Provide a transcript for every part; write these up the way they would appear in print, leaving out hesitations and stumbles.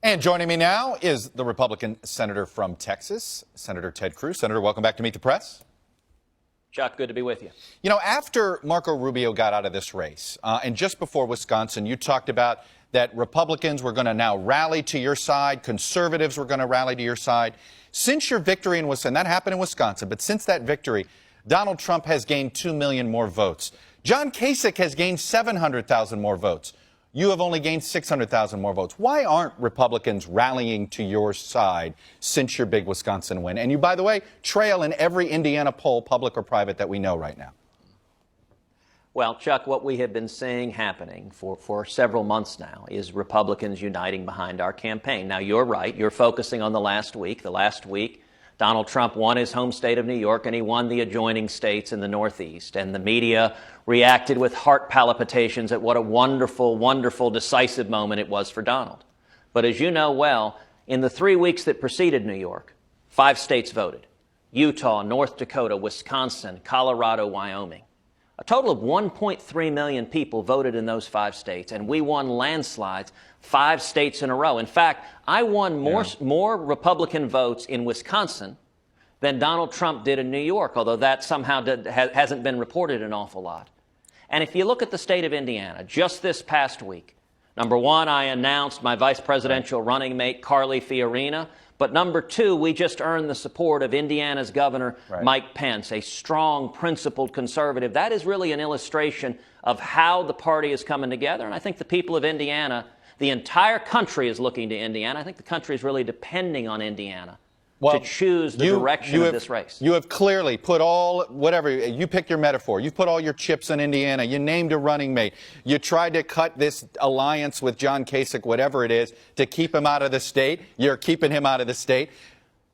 And joining me now is the Republican senator from Texas, Senator Ted Cruz. Senator, welcome back to Meet the Press. Chuck, good to be with you. You know, after Marco Rubio got out of this race, and just before Wisconsin, you talked about that Republicans were going to now rally to your side, conservatives were going to rally to your side. Since your victory in Wisconsin, that happened in Wisconsin, but since that victory, Donald Trump has gained 2 million more votes. John Kasich has gained 700,000 more votes. You have only gained 600,000 more votes. Why aren't Republicans rallying to your side since your big Wisconsin win? And you, by the way, trail in every Indiana poll, public or private, that we know right now. Well, Chuck, what we have been seeing happening for several months now is Republicans uniting behind our campaign. Now, you're right. You're focusing on the last week. The last week, Donald Trump won his home state of New York, and he won the adjoining states in the Northeast. And the media reacted with heart palpitations at what a wonderful, wonderful, decisive moment it was for Donald. But as you know well, in the 3 weeks that preceded New York, 5 states voted: Utah, North Dakota, Wisconsin, Colorado, Wyoming. A total of 1.3 million people voted in those 5 states, and we won landslides 5 states in a row. In fact, I won more Republican votes in Wisconsin than Donald Trump did in New York, although that somehow hasn't been reported an awful lot. And if you look at the state of Indiana, just this past week, number one, I announced my vice presidential running mate, Carly Fiorina. But number two, we just earned the support of Indiana's Governor Mike Pence, a strong, principled conservative. That is really an illustration of how the party is coming together. And I think the people of Indiana, the entire country is looking to Indiana. I think the country is really depending on Indiana to choose the direction of this race. You have clearly put all, whatever, you pick your metaphor, you put all your chips in Indiana. You named a running mate. You tried to cut this alliance with John Kasich, whatever it is, to keep him out of the state. You're keeping him out of the state.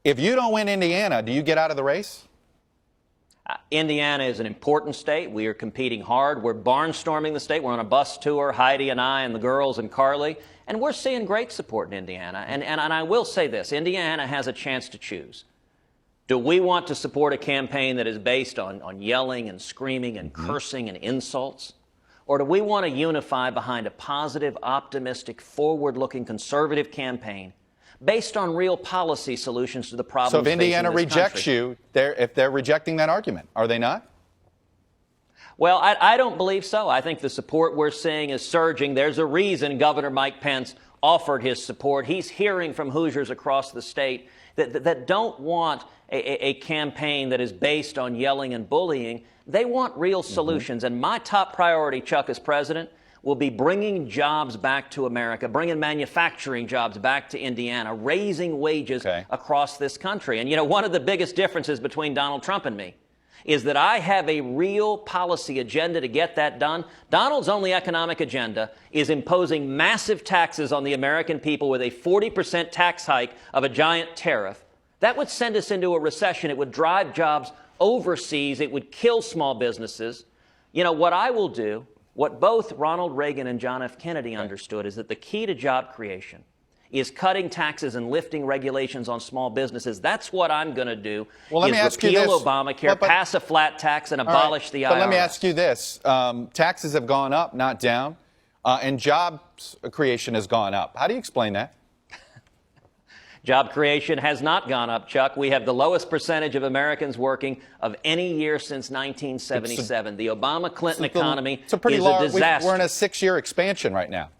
If you don't win Indiana, do you get out of the race? Indiana is an important state. We are competing hard. We're barnstorming the state. We're on a bus tour, Heidi and I and the girls and Carly, and we're seeing great support in Indiana. And I will say this, Indiana has a chance to choose. Do we want to support a campaign that is based on yelling and screaming and cursing and insults? Or do we want to unify behind a positive, optimistic, forward-looking conservative campaign based on real policy solutions to the problems facing this country? So if Indiana rejects you, if they're rejecting that argument, are they not? Well, I don't believe so. I think the support we're seeing is surging. There's a reason Governor Mike Pence offered his support. He's hearing from Hoosiers across the state that don't want a campaign that is based on yelling and bullying. They want real solutions. And my top priority, Chuck, as president, will be bringing jobs back to America, bringing manufacturing jobs back to Indiana, raising wages across this country. And, you know, one of the biggest differences between Donald Trump and me is that I have a real policy agenda to get that done. Donald's only economic agenda is imposing massive taxes on the American people with a 40% tax hike of a giant tariff. That would send us into a recession. It would drive jobs overseas. It would kill small businesses. You know, what I will do, what both Ronald Reagan and John F. Kennedy understood, is that the key to job creation is cutting taxes and lifting regulations on small businesses. That's what I'm going to do. Well, let me ask you repeal this. Obamacare, pass a flat tax, and abolish the IRS. But let me ask you this. Taxes have gone up, not down, and job creation has gone up. How do you explain that? Job creation has not gone up, Chuck. We have the lowest percentage of Americans working of any year since 1977. The Obama-Clinton economy is a disaster. We're in a 6-year expansion right now.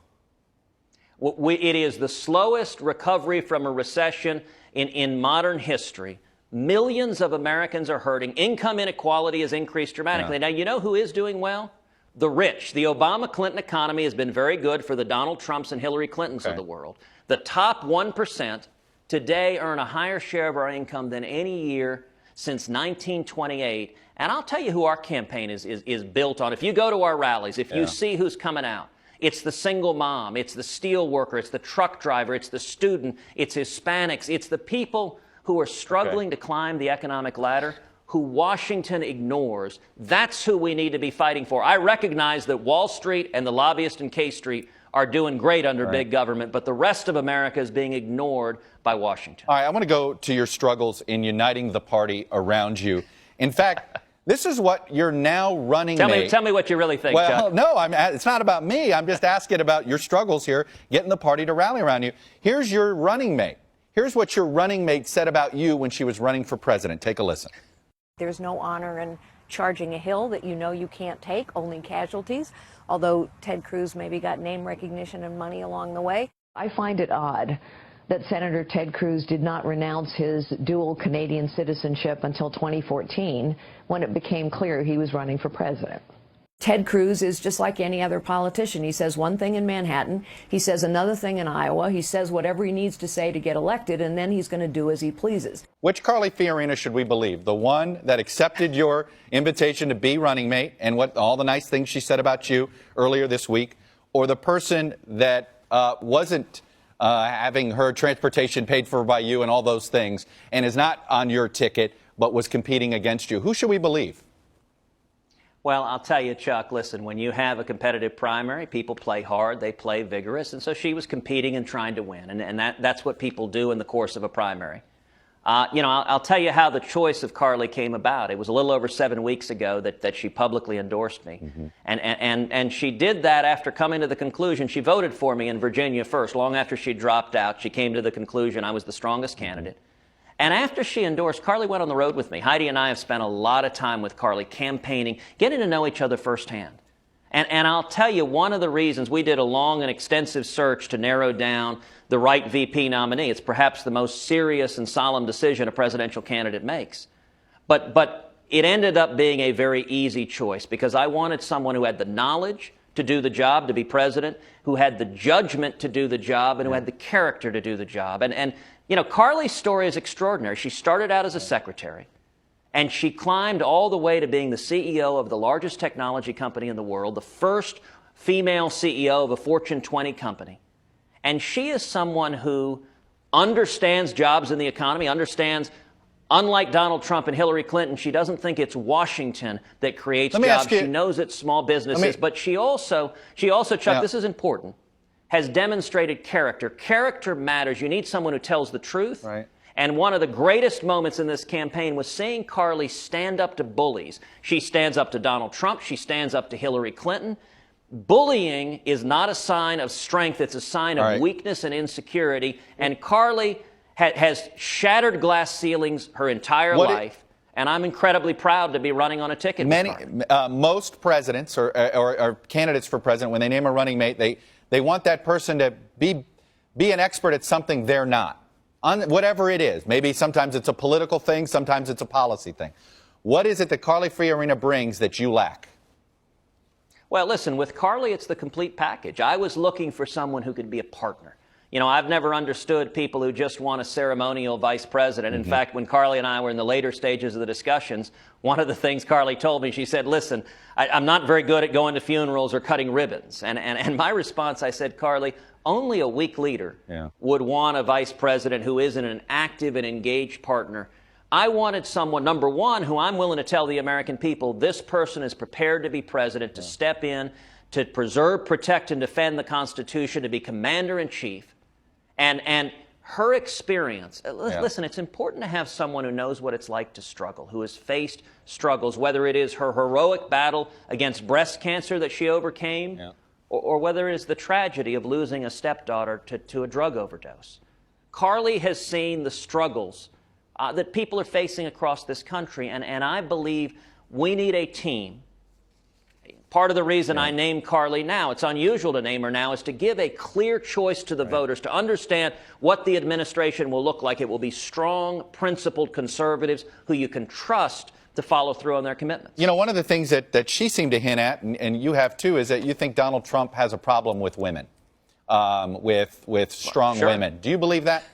It is the slowest recovery from a recession in modern history. Millions of Americans are hurting. Income inequality has increased dramatically. Now, you know who is doing well? The rich. The Obama-Clinton economy has been very good for the Donald Trumps and Hillary Clintons of the world. The top 1% today earn a higher share of our income than any year since 1928. And I'll tell you who our campaign is built on. If you go to our rallies, if you see who's coming out, it's the single mom, it's the steel worker, it's the truck driver, it's the student, it's Hispanics, it's the people who are struggling to climb the economic ladder, who Washington ignores. That's who we need to be fighting for. I recognize that Wall Street and the lobbyists in K Street are doing great under big government, but the rest of America is being ignored by Washington. All right, I want to go to your struggles in uniting the party around you. In fact, This is what your now running mate. Tell me what you really think, well, Chuck. no, it's not about me. I'm just asking about your struggles here, getting the party to rally around you. Here's your running mate. Here's what your running mate said about you when she was running for president. Take a listen. There's no honor in charging a hill that you know you can't take, only casualties, although Ted Cruz maybe got name recognition and money along the way. I find it odd that Senator Ted Cruz did not renounce his dual Canadian citizenship until 2014, when it became clear he was running for president. Ted Cruz is just like any other politician. He says one thing in Manhattan, he says another thing in Iowa, he says whatever he needs to say to get elected, and then he's going to do as he pleases. Which Carly Fiorina should we believe? The one that accepted your invitation to be running mate and what all the nice things she said about you earlier this week, or the person that wasn't having her transportation paid for by you and all those things and is not on your ticket but was competing against you? Who should we believe? Well, I'll tell you, Chuck, listen, when you have a competitive primary, people play hard, they play vigorous, and so she was competing and trying to win, and that's what people do in the course of a primary. I'll tell you how the choice of Carly came about. It was a little over 7 weeks ago that she publicly endorsed me, and she did that after coming to the conclusion. She voted for me in Virginia first. Long after she dropped out, she came to the conclusion I was the strongest candidate. And after she endorsed, Carly went on the road with me. Heidi and I have spent a lot of time with Carly campaigning, getting to know each other firsthand. And I'll tell you, one of the reasons we did a long and extensive search to narrow down the right VP nominee. It's perhaps the most serious and solemn decision a presidential candidate makes. But it ended up being a very easy choice because I wanted someone who had the knowledge to do the job, to be president, who had the judgment to do the job, and who had the character to do the job. And Carly's story is extraordinary. She started out as a secretary, and she climbed all the way to being the CEO of the largest technology company in the world, the first female CEO of a Fortune 20 company. And she is someone who understands jobs in the economy, understands, unlike Donald Trump and Hillary Clinton, she doesn't think it's Washington that creates jobs. She knows it's small businesses. But she also, Chuck, this is important, has demonstrated character. Character matters. You need someone who tells the truth. Right. And one of the greatest moments in this campaign was seeing Carly stand up to bullies. She stands up to Donald Trump. She stands up to Hillary Clinton. Bullying is not a sign of strength. It's a sign of weakness and insecurity. And Carly has shattered glass ceilings her entire life. And I'm incredibly proud to be running on a ticket. Most presidents or candidates for president, when they name a running mate, they want that person to be an expert at something they're not, on whatever it is. Maybe sometimes it's a political thing, sometimes it's a policy thing. What is it that Carly Fiorina brings that you lack? Well, listen, with Carly, it's the complete package. I was looking for someone who could be a partner. I've never understood people who just want a ceremonial vice president. In fact, when Carly and I were in the later stages of the discussions, one of the things Carly told me, she said, listen, I'm not very good at going to funerals or cutting ribbons. And my response, I said, Carly, only a weak leader would want a vice president who isn't an active and engaged partner. I wanted someone, number one, who I'm willing to tell the American people, this person is prepared to be president, to step in, to preserve, protect, and defend the Constitution, to be commander-in-chief. And her experience, listen, it's important to have someone who knows what it's like to struggle, who has faced struggles, whether it is her heroic battle against breast cancer that she overcame, or whether it is the tragedy of losing a stepdaughter to a drug overdose. Carly has seen the struggles that people are facing across this country, and I believe we need a team. Part of the reason I named Carly now, it's unusual to name her now, is to give a clear choice to the voters, to understand what the administration will look like. It will be strong, principled conservatives who you can trust to follow through on their commitments. One of the things that she seemed to hint at, and you have too, is that you think Donald Trump has a problem with women, with strong women. Do you believe that?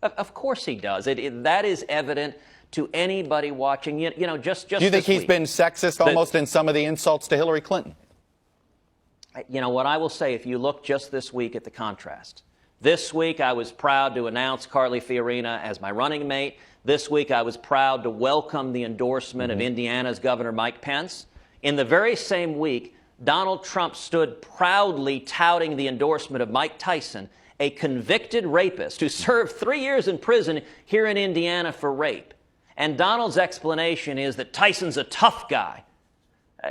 Of course he does. That is evident to anybody watching. Just do you think he's been sexist almost in some of the insults to Hillary Clinton? What I will say, if you look just this week at the contrast. This week I was proud to announce Carly Fiorina as my running mate. This week I was proud to welcome the endorsement of Indiana's Governor Mike Pence. In the very same week, Donald Trump stood proudly touting the endorsement of Mike Tyson, a convicted rapist who served 3 years in prison here in Indiana for rape. And Donald's explanation is that Tyson's a tough guy.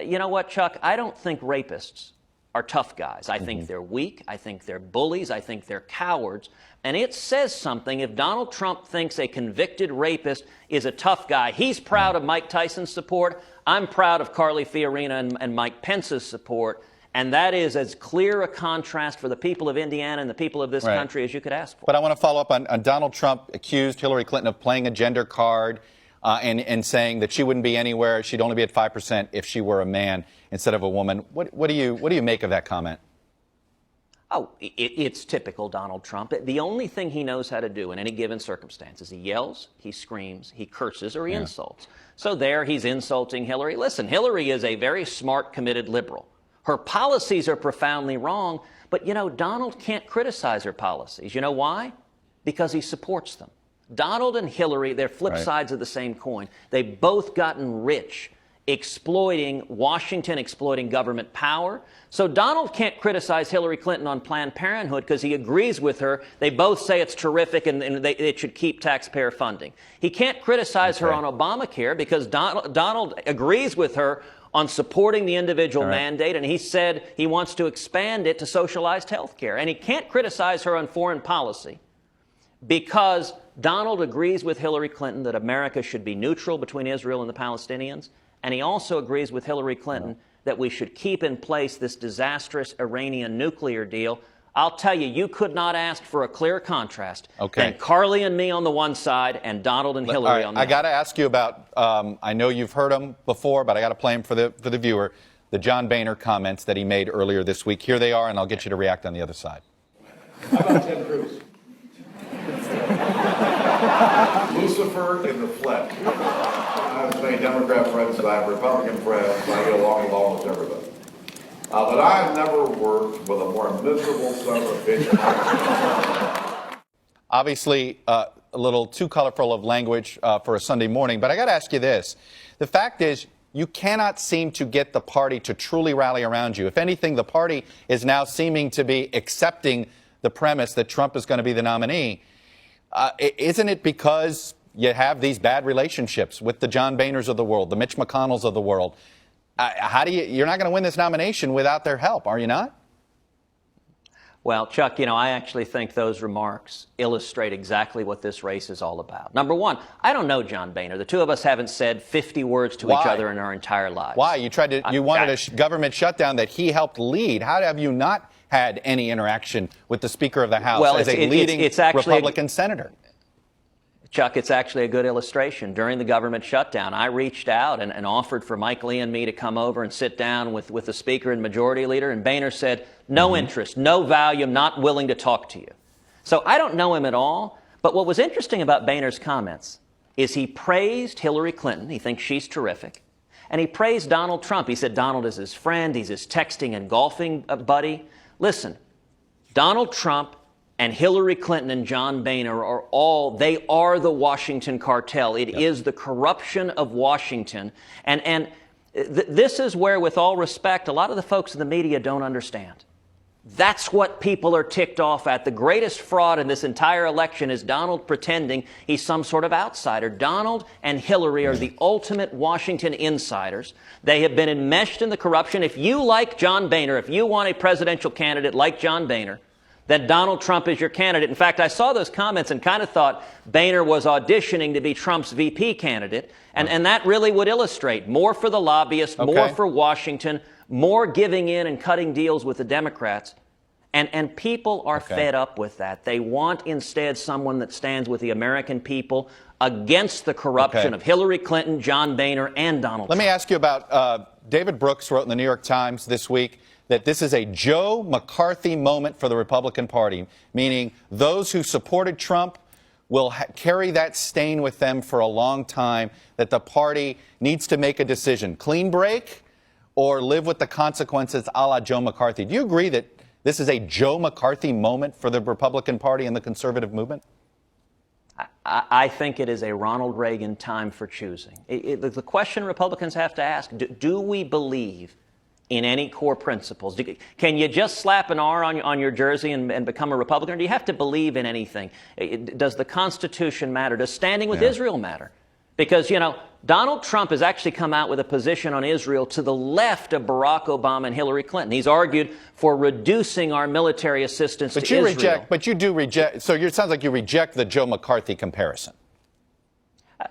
You know what, Chuck? I don't think rapists are tough guys. I think they're weak. I think they're bullies. I think they're cowards. And it says something if Donald Trump thinks a convicted rapist is a tough guy. He's proud of Mike Tyson's support. I'm proud of Carly Fiorina and Mike Pence's support. And that is as clear a contrast for the people of Indiana and the people of this country as you could ask for. But I want to follow up on Donald Trump accused Hillary Clinton of playing a gender card and saying that she wouldn't be anywhere. She'd only be at 5% if she were a man instead of a woman. What do you make of that comment? Oh, it's typical Donald Trump. The only thing he knows how to do in any given circumstance is he yells, he screams, he curses, or he insults. So there he's insulting Hillary. Listen, Hillary is a very smart, committed liberal. Her policies are profoundly wrong, but, you know, Donald can't criticize her policies. You know why? Because he supports them. Donald and Hillary, they're flip sides of the same coin. They've both gotten rich exploiting Washington, exploiting government power. So Donald can't criticize Hillary Clinton on Planned Parenthood because he agrees with her. They both say it's terrific and it should keep taxpayer funding. He can't criticize her on Obamacare because Donald agrees with her on supporting the individual mandate, and he said he wants to expand it to socialized health care. And he can't criticize her on foreign policy because Donald agrees with Hillary Clinton that America should be neutral between Israel and the Palestinians, and he also agrees with Hillary Clinton that we should keep in place this disastrous Iranian nuclear deal. I'll tell you, you could not ask for a clearer contrast than Carly and me on the one side and Donald and Hillary on the other. I got to ask you about, I know you've heard him before, but I got to play him for the viewer, the John Boehner comments that he made earlier this week. Here they are, and I'll get you to react on the other side. How about Ted Cruz? Lucifer in the flesh. I have as many Democrat friends as I have Republican friends. I get along with everybody. But I've never worked with a more miserable son of a bitch. Obviously, a little too colorful of language for a Sunday morning, but I got to ask you this. The fact is, you cannot seem to get the party to truly rally around you. If anything, the party is now seeming to be accepting the premise that Trump is going to be the nominee. Isn't it because you have these bad relationships with the John Boehners of the world, the Mitch McConnells of the world? You're not going to win this nomination without their help, are you not? Well, Chuck, you know, I actually think those remarks illustrate exactly what this race is all about. Number one, I don't know John Boehner. The two of us haven't said 50 words to each other in our entire lives. Why? You wanted a government shutdown that he helped lead. How have you not had any interaction with the Speaker of the House as a leading Republican senator? Chuck, it's actually a good illustration. During the government shutdown, I reached out and offered for Mike Lee and me to come over and sit down with the Speaker and Majority Leader, and Boehner said, no interest, no value, I'm not willing to talk to you. So I don't know him at all, but what was interesting about Boehner's comments is he praised Hillary Clinton, he thinks she's terrific, and he praised Donald Trump. He said Donald is his friend, he's his texting and golfing buddy. Listen, Donald Trump and Hillary Clinton and John Boehner they are the Washington cartel. It is the corruption of Washington. And this is where, with all respect, a lot of the folks in the media don't understand. That's what people are ticked off at. The greatest fraud in this entire election is Donald pretending he's some sort of outsider. Donald and Hillary are the ultimate Washington insiders. They have been enmeshed in the corruption. If you like John Boehner, if you want a presidential candidate like John Boehner, that Donald Trump is your candidate. In fact, I saw those comments and kind of thought Boehner was auditioning to be Trump's VP candidate, and that really would illustrate more for the lobbyists, more for Washington, more giving in and cutting deals with the Democrats. And people are fed up with that. They want instead someone that stands with the American people against the corruption of Hillary Clinton, John Boehner, and Donald Trump. Let me ask you about David Brooks wrote in the New York Times this week that this is a Joe McCarthy moment for the Republican Party, meaning those who supported Trump will carry that stain with them for a long time, that the party needs to make a decision, clean break or live with the consequences a la Joe McCarthy. Do you agree that this is a Joe McCarthy moment for the Republican Party and the conservative movement? I think it is a Ronald Reagan time for choosing. The question Republicans have to ask, do we believe in any core principles? Can you just slap an R on your jersey and become a Republican? Or do you have to believe in anything? Does the Constitution matter? Does standing with Israel matter? Because, Donald Trump has actually come out with a position on Israel to the left of Barack Obama and Hillary Clinton. He's argued for reducing our military assistance to Israel. But you do reject, so it sounds like you reject the Joe McCarthy comparison.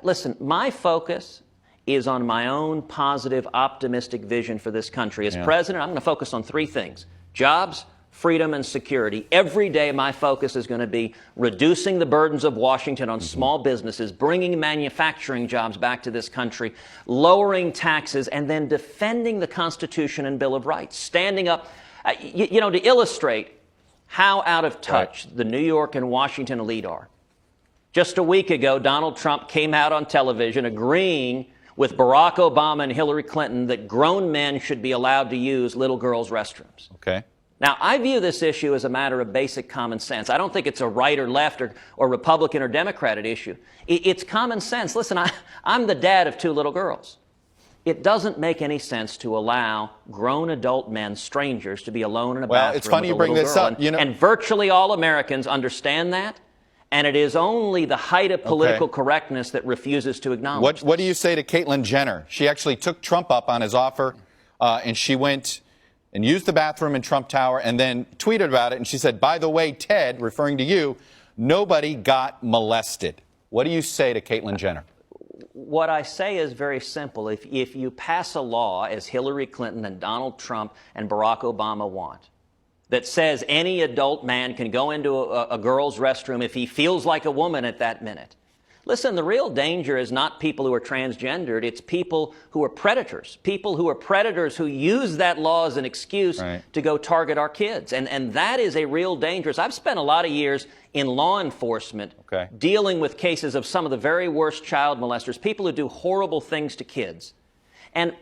Listen, my focus is on my own positive, optimistic vision for this country. As president, I'm going to focus on three things: jobs, freedom, and security. Every day, my focus is going to be reducing the burdens of Washington on small businesses, bringing manufacturing jobs back to this country, lowering taxes, and then defending the Constitution and Bill of Rights, standing up, to illustrate how out of touch the New York and Washington elite are. Just a week ago, Donald Trump came out on television agreeing with Barack Obama and Hillary Clinton that grown men should be allowed to use little girls' restrooms. Okay. Now, I view this issue as a matter of basic common sense. I don't think it's a right or left or Republican or Democrat issue. It's common sense. Listen, I'm the dad of two little girls. It doesn't make any sense to allow grown adult men, strangers, to be alone in a bathroom it's funny with a you bring little this girl. up. And virtually all Americans understand that. And it is only the height of political correctness that refuses to acknowledge What do you say to Caitlyn Jenner? She actually took Trump up on his offer, and she went and used the bathroom in Trump Tower and then tweeted about it. And she said, by the way, Ted, referring to you, nobody got molested. What do you say to Caitlyn Jenner? What I say is very simple. If you pass a law, as Hillary Clinton and Donald Trump and Barack Obama want, that says any adult man can go into a girl's restroom if he feels like a woman at that minute. Listen, the real danger is not people who are transgendered. It's people who are predators. People who are predators who use that law as an excuse to go target our kids. And that is a real danger. I've spent a lot of years in law enforcement dealing with cases of some of the very worst child molesters, people who do horrible things to kids. And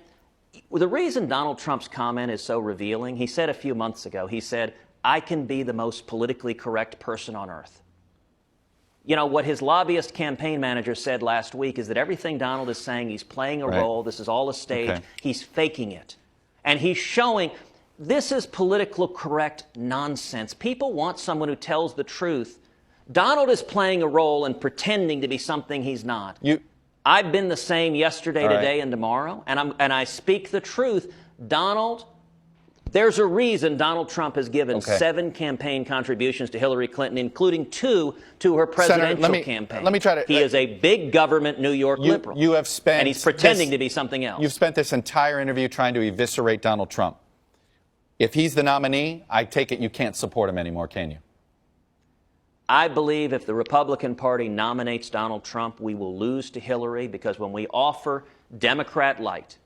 the reason Donald Trump's comment is so revealing, he said a few months ago, he said, I can be the most politically correct person on earth. What his lobbyist campaign manager said last week is that everything Donald is saying, he's playing a role. This is all a stage. He's faking it. And he's showing this is political correct nonsense. People want someone who tells the truth. Donald is playing a role and pretending to be something he's not. I've been the same yesterday, today, and tomorrow, and I speak the truth. There's a reason Donald Trump has given 7 campaign contributions to Hillary Clinton, including 2 to her presidential campaign. Let me try to. He is a big government New York liberal. You have spent, and he's pretending to be something else. You've spent this entire interview trying to eviscerate Donald Trump. If he's the nominee, I take it you can't support him anymore, can you? I believe if the Republican Party nominates Donald Trump, we will lose to Hillary, because when we offer Democrat light,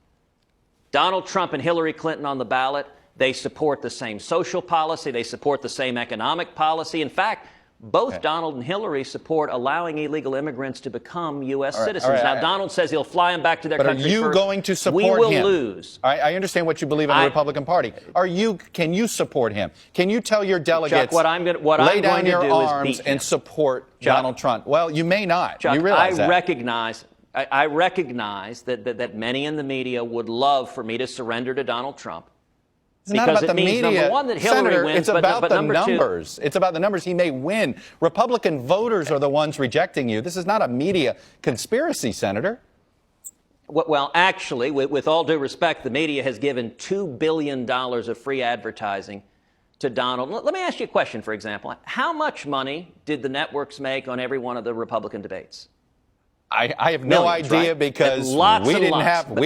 Donald Trump and Hillary Clinton on the ballot, they support the same social policy. They support the same economic policy. In fact, both Donald and Hillary support allowing illegal immigrants to become U.S. citizens. Now, Donald says he'll fly them back to their country first. But are you going to support him? We will lose. I understand what you believe in the Republican Party. Can you support him? Can you tell your delegates, Chuck, lay down your arms and support Donald Trump? Well, you may not. Chuck, you realize that. I recognize that many in the media would love for me to surrender to Donald Trump. It's not about the media, number one, that Hillary Senator, wins, it's about but the number numbers. It's about the numbers. He may win. Republican voters are the ones rejecting you. This is not a media conspiracy, Senator. Well, actually, with all due respect, the media has given $2 billion of free advertising to Donald. Let me ask you a question, for example. How much money did the networks make on every one of the Republican debates? I have no idea, because we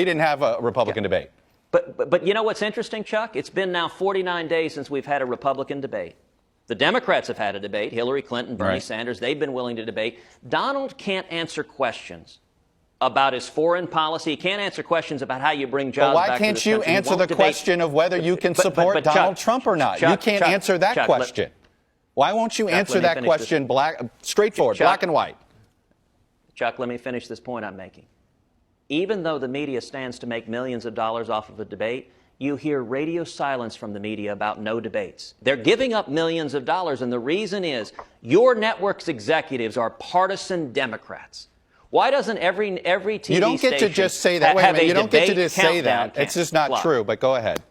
didn't have a Republican debate. But you know what's interesting, Chuck? It's been now 49 days since we've had a Republican debate. The Democrats have had a debate. Hillary Clinton, Bernie Sanders, they've been willing to debate. Donald can't answer questions about his foreign policy. He can't answer questions about how you bring jobs back to this country. Why can't you answer the question of whether you can support Donald Trump or not? You can't answer that question. Why won't you answer that question straightforward, black and white? Chuck, let me finish this point I'm making. Even though the media stands to make millions of dollars off of a debate, you hear radio silence from the media about no debates. They're giving up millions of dollars, and the reason is your network's executives are partisan Democrats. Why doesn't every TV station You don't get to just say that. Wait a minute. You don't get to just say that. It's just not true, but go ahead.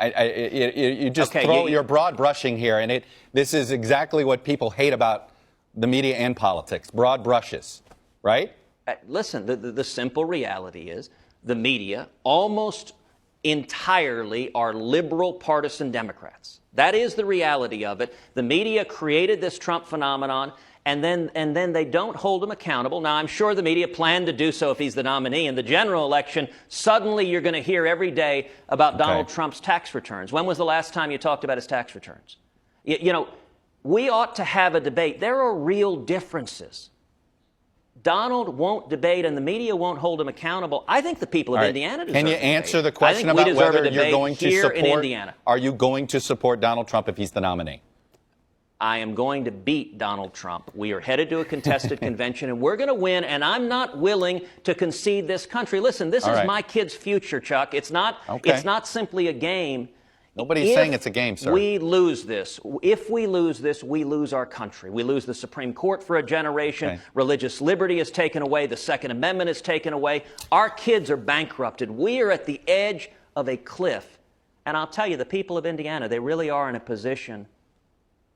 You just throw your broad brushing here, and this is exactly what people hate about the media and politics, broad brushes, right? Listen, the simple reality is the media almost entirely are liberal partisan Democrats. That is the reality of it. The media created this Trump phenomenon, and then they don't hold him accountable. Now, I'm sure the media planned to do so if he's the nominee. In the general election, suddenly you're going to hear every day about Donald Trump's tax returns. When was the last time you talked about his tax returns? You know, we ought to have a debate. There are real differences. Donald won't debate and the media won't hold him accountable. I think the people of Indiana deserve Can you a debate. answer the question about whether you're going to support? In Indiana. Are you going to support Donald Trump if he's the nominee? I am going to beat Donald Trump. We are headed to a contested convention, and we're going to win, and I'm not willing to concede this country. Listen, this is my kid's future, Chuck. It's not simply a game. Nobody's saying it's a game, sir. We lose this. If we lose this, we lose our country. We lose the Supreme Court for a generation. Okay. Religious liberty is taken away. The Second Amendment is taken away. Our kids are bankrupted. We are at the edge of a cliff. And I'll tell you, the people of Indiana, they really are in a position.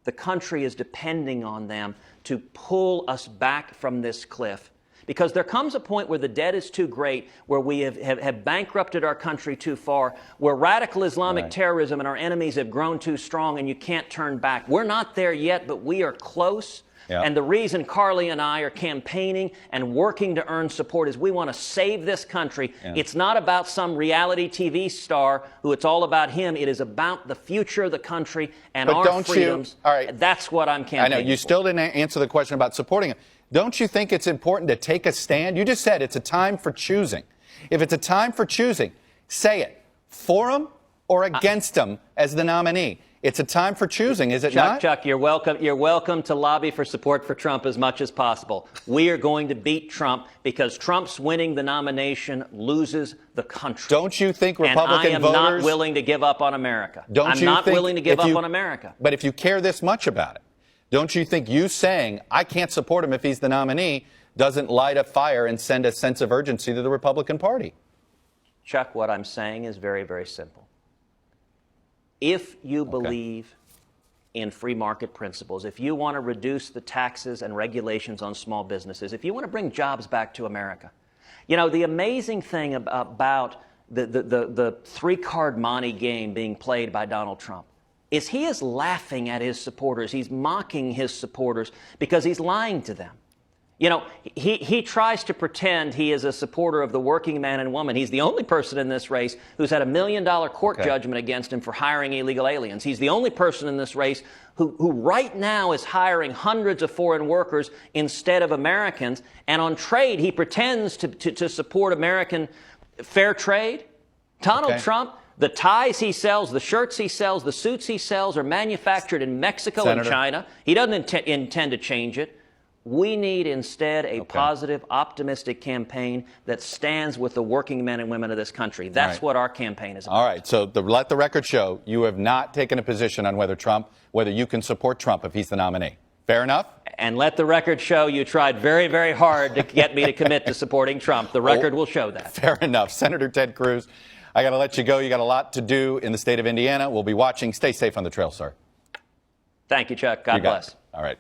The country is depending on them to pull us back from this cliff. Because there comes a point where the debt is too great, where we have bankrupted our country too far, where radical Islamic terrorism and our enemies have grown too strong, and you can't turn back. We're not there yet, but we are close. Yeah. And the reason Carly and I are campaigning and working to earn support is we want to save this country. Yeah. It's not about some reality TV star who it's all about him. It is about the future of the country and our freedoms. All right. That's what I'm campaigning for. I know. You still didn't answer the question about supporting him. Don't you think it's important to take a stand? You just said it's a time for choosing. If it's a time for choosing, say it. For him or against him as the nominee. It's a time for choosing, is it not? Chuck, you're welcome. You're welcome to lobby for support for Trump as much as possible. We are going to beat Trump because Trump's winning the nomination loses the country. Don't you think Republican voters... And I am not willing to give up on America. I'm not willing to give up on America. But if you care this much about it, don't you think you saying, I can't support him if he's the nominee, doesn't light a fire and send a sense of urgency to the Republican Party? Chuck, what I'm saying is very, very simple. If you believe in free market principles, if you want to reduce the taxes and regulations on small businesses, if you want to bring jobs back to America, you know, the amazing thing about the three-card monte game being played by Donald Trump is he is laughing at his supporters. He's mocking his supporters because he's lying to them. You know, he tries to pretend he is a supporter of the working man and woman. He's the only person in this race who's had $1 million court judgment against him for hiring illegal aliens. He's the only person in this race who right now is hiring hundreds of foreign workers instead of Americans. And on trade, he pretends to support American fair trade. Donald Trump, the ties he sells, the shirts he sells, the suits he sells are manufactured in Mexico and China. He doesn't intend to change it. We need instead a positive, optimistic campaign that stands with the working men and women of this country. That's what our campaign is about. All right. So let the record show you have not taken a position on whether you can support Trump if he's the nominee. Fair enough? And let the record show you tried very, very hard to get me to commit to supporting Trump. The record will show that. Fair enough. Senator Ted Cruz, I got to let you go. You got a lot to do in the state of Indiana. We'll be watching. Stay safe on the trail, sir. Thank you, Chuck. God bless. All right.